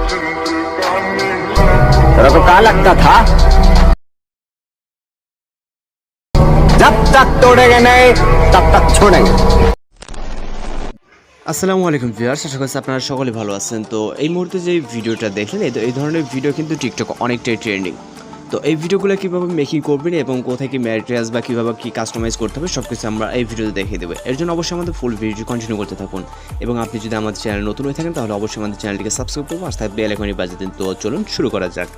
तेरा तो कहाँ लगता था जब तक तोड़ेंगे नहीं तब तक छोड़ेंगे। আসসালামু আলাইকুম ভিউয়ার্স, আশা করছি আপনারা সকলে ভালো আছেন। তো এই মুহূর্তে যে ভিডিওটা দেখলেন, এই ধরনের ভিডিও কিন্তু টিকটক অনেকটাই ট্রেন্ডিং। তো এই ভিডিওগুলো কীভাবে মেকিং করবেন এবং কোথায় কি ম্যাটেরিয়ালস বা কীভাবে কী কাস্টমাইজ করতে হবে সব কিছু আমরা এই ভিডিওতে দেখিয়ে দেবো। এর জন্য অবশ্যই আমাদের ফুল ভিডিওটি কন্টিনিউ করতে থাকুন এবং আপনি যদি আমাদের চ্যানেল নতুন হয়ে থাকেন তাহলে অবশ্যই আমাদের চ্যানেলটিকে সাবস্ক্রাইব করবো আর তাই বেল আইকনটি বাজিয়ে দিন। তো চলুন শুরু করা যাক।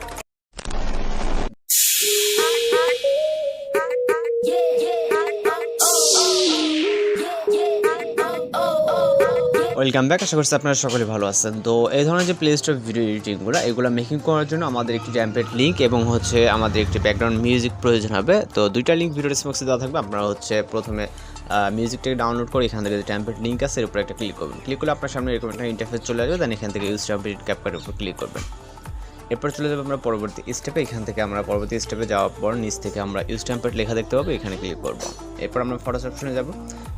ওয়েলকাম ব্যাক, আশা করছি আপনারা সকলে ভালো আছেন। তো এই ধরনের যে প্লে স্টোর ভিডিও এডিটিংগুলো এগুলো মেকিং করার জন্য আমাদের একটি টেমপ্লেট লিঙ্ক এবং আমাদের একটি ব্যাকগ্রাউন্ড মিউজিক প্রয়োজন হবে। তো দুইটা লিঙ্ক ভিডিও ডেসক্রিপশনে দেওয়া থাকবে। আপনারা প্রথমে মিউজিকটাকে ডাউনলোড করে এখান থেকে যে টেমপ্লেট লিঙ্ক আছে এর উপর একটা ক্লিক করবেন। ক্লিক করলে আপনার সামনে এরকম একটা ইন্টারফেস চলে আসবে। দেন এখান থেকে ইউজ টেমপ্লেট ক্যাপকাটের উপর ক্লিক করবেন। এরপর চলে যাবে আমরা পরবর্তী স্টেপে। এখান থেকে আমরা পরবর্তী স্টেপে যাওয়ার পর নিচ থেকে আমরা ইউজ টেমপ্লেট লেখা দেখতে পাবো, এখানে ক্লিক করবো। এরপর আমরা ফটোস অপশনে যাব।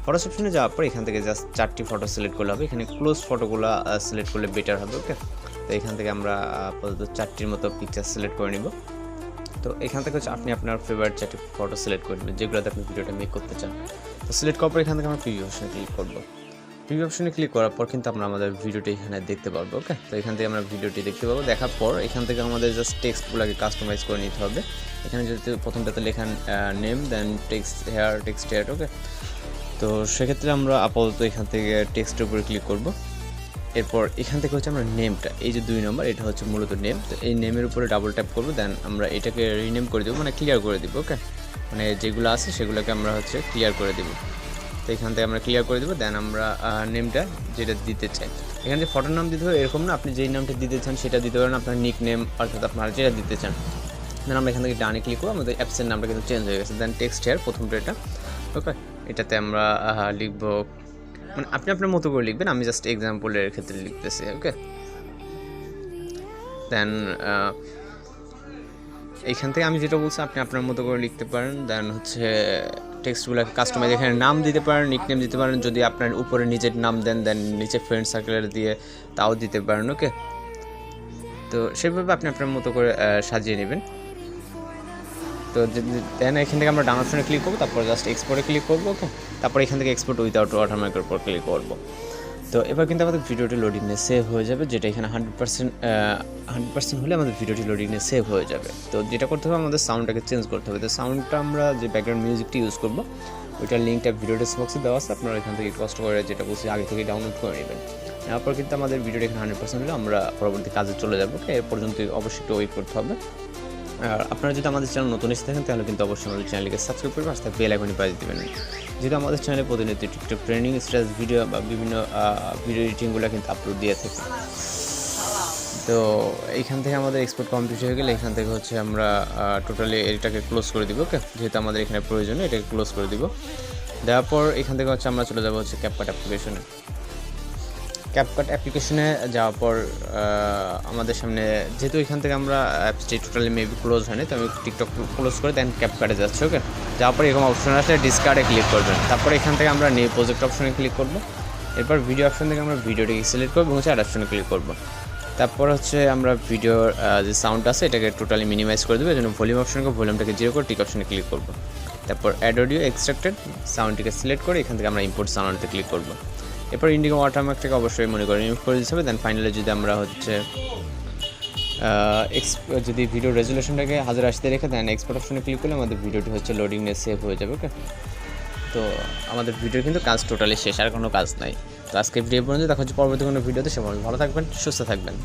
ফটোস অপশনে যাওয়ার পর এখান থেকে জাস্ট 4টি ফটো সিলেক্ট করলে হবে। এখানে ক্লোজ ফটোগুলো সিলেক্ট করলে বেটার হবে। ওকে, তো এখান থেকে আমরা আপাতত 4টির মতো পিকচার সিলেক্ট করে নিব। তো এখান থেকে আপনি আপনার ফেভারিট 4টি ফটো সিলেক্ট করে নেবেন যেগুলোতে আপনি ভিডিওটা মেক করতে চান। তো সিলেক্ট করার পর এখান থেকে আমরা প্রিভিউ অপশনে ক্লিক করবো। প্রিভিউ অপশনে ক্লিক করার পর কিন্তু আমরা আমাদের ভিডিওটি এখানে দেখতে পারবো। ওকে, তো এখান থেকে আমরা ভিডিওটি দেখতে পাবো। দেখার পর এখান থেকে আমাদের জাস্ট টেক্সটগুলোকে কাস্টমাইজ করে নিতে হবে। এখানে যদি প্রথমটাতে লেখান নেম, দেন টেক্সট হেয়ার। ওকে, তো সেক্ষেত্রে আমরা আপাতত এখান থেকে টেক্সটের উপরে ক্লিক করব। এরপর এখান থেকে আমরা নেমটা, এই যে 2 নম্বর, এটা হচ্ছে মূলত নেম। তো এই নেমের উপরে ডাবল ট্যাপ করবো। দেন আমরা এটাকে রিনেম করে দেবো, মানে ক্লিয়ার করে দেবো। ওকে, মানে যেগুলো আছে সেগুলোকে আমরা ক্লিয়ার করে দেবো। তো এখান থেকে আমরা ক্লিয়ার করে দেবো। দেন আমরা নেমটা যেটা দিতে চাই, এখানে যে ফটোর নাম দিতে হবে এরকম না, আপনি যেই নামটা দিতে চান সেটা দিতে পারেন, আপনার নিক নেম অর্থাৎ আপনারা যেটা দিতে চান। দেন আমরা এখান থেকে ডানে ক্লিক করবো। আমাদের অ্যাপসের নামটা কিন্তু চেঞ্জ হয়ে গেছে। দেন টেক্সট হেয়ার প্রথমটা এটা। ওকে, এটাতে আমরা লিখবো, মানে আপনি আপনার মতো করে লিখবেন, আমি জাস্ট এক্সাম্পলের ক্ষেত্রে লিখতেছি। ওকে, দেন এইখান থেকে আমি যেটা বলছি আপনি আপনার মতো করে লিখতে পারেন। দেন টেক্সটগুলোকে কাস্টমাইজ, এখানে নাম দিতে পারেন, নিকনেম দিতে পারেন। যদি আপনার উপরে নিজের নাম দেন, দেন নিচে ফ্রেন্ড সার্কেলের দিয়ে তাও দিতে পারেন। ওকে, তো সেভাবে আপনি আপনার মতো করে সাজিয়ে নেবেন। তো দেন এখান থেকে আমরা ডান অপশনে ক্লিক করবো, তারপর জাস্ট এক্সপোর্টে ক্লিক করবো। ওকে, তারপর এখান থেকে এক্সপোর্ট উইদাউট ওয়াটারমার্কের উপর ক্লিক করবো। তো এবার কিন্তু আমাদের ভিডিওটি লোডিংয়ে সেভ হয়ে যাবে, যেটা এখানে 100% হলে আমাদের ভিডিওটি লোডিংয়ে সেভ হয়ে যাবে। তো যেটা করতে হবে, আমাদের সাউন্ডটাকে চেঞ্জ করতে হবে। তো সাউন্ডটা আমরা যে ব্যাকগ্রাউন্ড মিউজিকটি ইউজ করবো ওইটার লিঙ্কটা ভিডিও ডেসক্রিপশনে দেওয়া আছে। আপনারা এখান থেকে কষ্ট করে যেটা বলছি আগে থেকে ডাউনলোড করে নেবেন। তারপর কিন্তু আমাদের ভিডিওটি এখানে 100% হলে আমরা পরবর্তী কাজে চলে যাবো। এর পর্যন্ত অবশ্যই একটু ওয়েট করতে হবে। আর আপনারা যদি আমাদের চ্যানেল নতুন এসে থাকেন তাহলে কিন্তু অবশ্যই আমাদের চ্যানেলকে সাবস্ক্রাইব করবেন আর বেল আইকনটি বাজিয়ে দেবেন। যেহেতু আমাদের চ্যানেলে প্রতিনিয়ত টিকটক ট্রেনিং স্ট্রেস ভিডিও বা বিভিন্ন ভিডিও এডিটিংগুলো কিন্তু আপলোড দিয়ে থাকি। তো এইখান থেকে আমাদের এক্সপোর্ট কমপ্লিট হয়ে গেলে এখান থেকে আমরা টোটালি এটাকে ক্লোজ করে দিব। ওকে, যেহেতু আমাদের এখানে প্রয়োজন এটাকে ক্লোজ করে দিব। দেওয়ার পর এখান থেকে আমরা চলে যাবো ক্যাপকাট অ্যাপ্লিকেশনে। ক্যাপকাট অ্যাপ্লিকেশনে যাওয়ার পর আমাদের সামনে, যেহেতু এখান থেকে আমরা অ্যাপসটি টোটালি মেবি ক্লোজ হয়নি, তো আমি টিকটক ক্লোজ করে দেন ক্যাপকাটে যাচ্ছি। ওকে, যাওয়ার পর এরকম অপশন আসলে ডিসকার্ডে ক্লিক করবেন। তারপর এখান থেকে আমরা নিউ প্রজেক্ট অপশনে ক্লিক করবো। এরপর ভিডিও অপশন থেকে আমরা ভিডিওটিকে সিলেক্ট করবো এবং অ্যাড অপশনে ক্লিক করবো। তারপর আমরা ভিডিওর যে সাউন্ড আছে এটাকে টোটালি মিনিমাইজ করে দেবো। এই জন্য ভলিউম অপশনকে ভলিউমটাকে 0 করে টিক অপশনে ক্লিক করবো। তারপর অ্যাড অডিও এক্সট্রাক্টেড সাউন্ডটিকে সিলেক্ট করে এখান থেকে আমরা ইম্পোর্ট সাউন্ডতে ক্লিক করবো। এরপর ইন্ডিগো ওয়াটারমার্কটাকে অবশ্যই মনে করে রিমুভ করে দিতে হবে। দেন ফাইনালি যদি আমরা যদি ভিডিও রেজুলেশনটাকে 1080 রেখে দেন এক্সপোর্ট অপশনে ক্লিক করলে আমাদের ভিডিওটি লোডিং নিয়ে সেভ হয়ে যাবে। ওকে, তো আমাদের ভিডিওর কিন্তু কাজ টোটালি শেষ, আর কোনো কাজ নাই। তো আজকে ভিডিও পর্যন্ত দেখা হচ্ছে পরবর্তী কোনো ভিডিওতে। সে ভালো থাকবেন, সুস্থ থাকবেন।